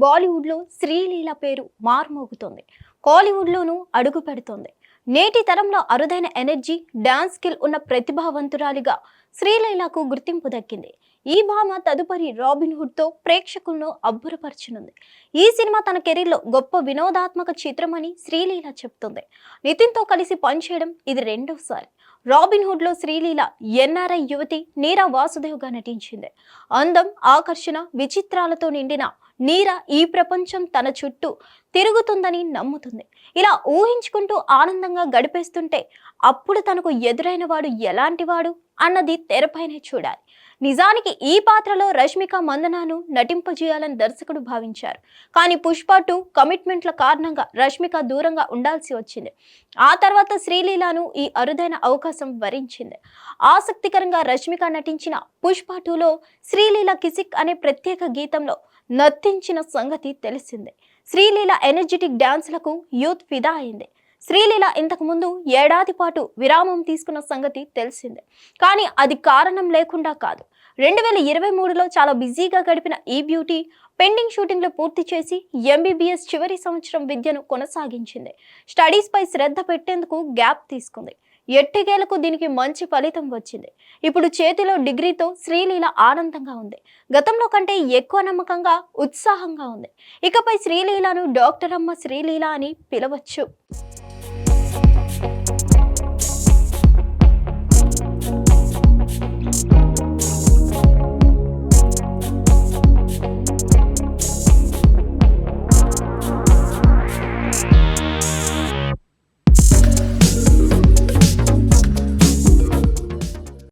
బాలీవుడ్లో శ్రీలీల పేరు మార్మోగుతోంది. కాలీవుడ్లోనూ అడుగు పెడుతోంది. నేటి తరంలో అరుదైన ఎనర్జీ, డాన్స్ స్కిల్ ఉన్న ప్రతిభావంతురాలిగా శ్రీలీలకు గుర్తింపు దక్కింది. ఈ భామ తదుపరి రాబిన్ హుడ్తో ప్రేక్షకులను అబ్బురపరచనుంది. ఈ సినిమా తన కెరీర్లో గొప్ప వినోదాత్మక చిత్రమని శ్రీలీల చెప్తుంది. నితిన్తో కలిసి పనిచేయడం ఇది రెండోసారి. రాబిన్ హుడ్లో శ్రీలీల ఎన్ఆర్ఐ యువతి నీరా వాసుదేవ్గా నటించింది. అందం, ఆకర్షణ, విచిత్రాలతో నిండిన నీరా ఈ ప్రపంచం తన చుట్టూ తిరుగుతుందని నమ్ముతుంది. ఇలా ఊహించుకుంటూ ఆనందంగా గడిపేస్తుంటే అప్పుడు తనకు ఎదురైన వాడు ఎలాంటివాడు అన్నది తెరపైనే చూడాలి. నిజానికి ఈ పాత్రలో రష్మిక మందనాను నటింపజేయాలని దర్శకుడు భావించారు. కానీ పుష్ప 2 కమిట్మెంట్ల కారణంగా రష్మిక దూరంగా ఉండాల్సి వచ్చింది. ఆ తర్వాత శ్రీలీలను ఈ అరుదైన అవకాశం వరించింది. ఆసక్తికరంగా రష్మిక నటించిన పుష్ప 2లో శ్రీలీల కిసిక్ అనే ప్రత్యేక గీతంలో నర్తించిన సంగతి తెలిసిందే. శ్రీలీల ఎనర్జెటిక్ డాన్స్లకు యూత్ ఫిదా అయింది. శ్రీలీల ఇంతకు ముందు ఏడాది పాటు విరామం తీసుకున్న సంగతి తెలిసిందే. కానీ అది కారణం లేకుండా కాదు. 2023లో చాలా బిజీగా గడిపిన ఈ బ్యూటీ పెండింగ్ షూటింగ్లు పూర్తి చేసి ఎంబీబీఎస్ చివరి సంవత్సరం విద్యను కొనసాగించింది. స్టడీస్ పై శ్రద్ధ పెట్టేందుకు గ్యాప్ తీసుకుంది. ఎట్టకేలకు దీనికి మంచి ఫలితం వచ్చింది. ఇప్పుడు చేతిలో డిగ్రీతో శ్రీలీల ఆనందంగా ఉంది. గతంలో కంటే ఎక్కువ నమ్మకంగా, ఉత్సాహంగా ఉంది. ఇకపై శ్రీలీలను డాక్టర్ అమ్మ శ్రీలీల అని పిలవచ్చు.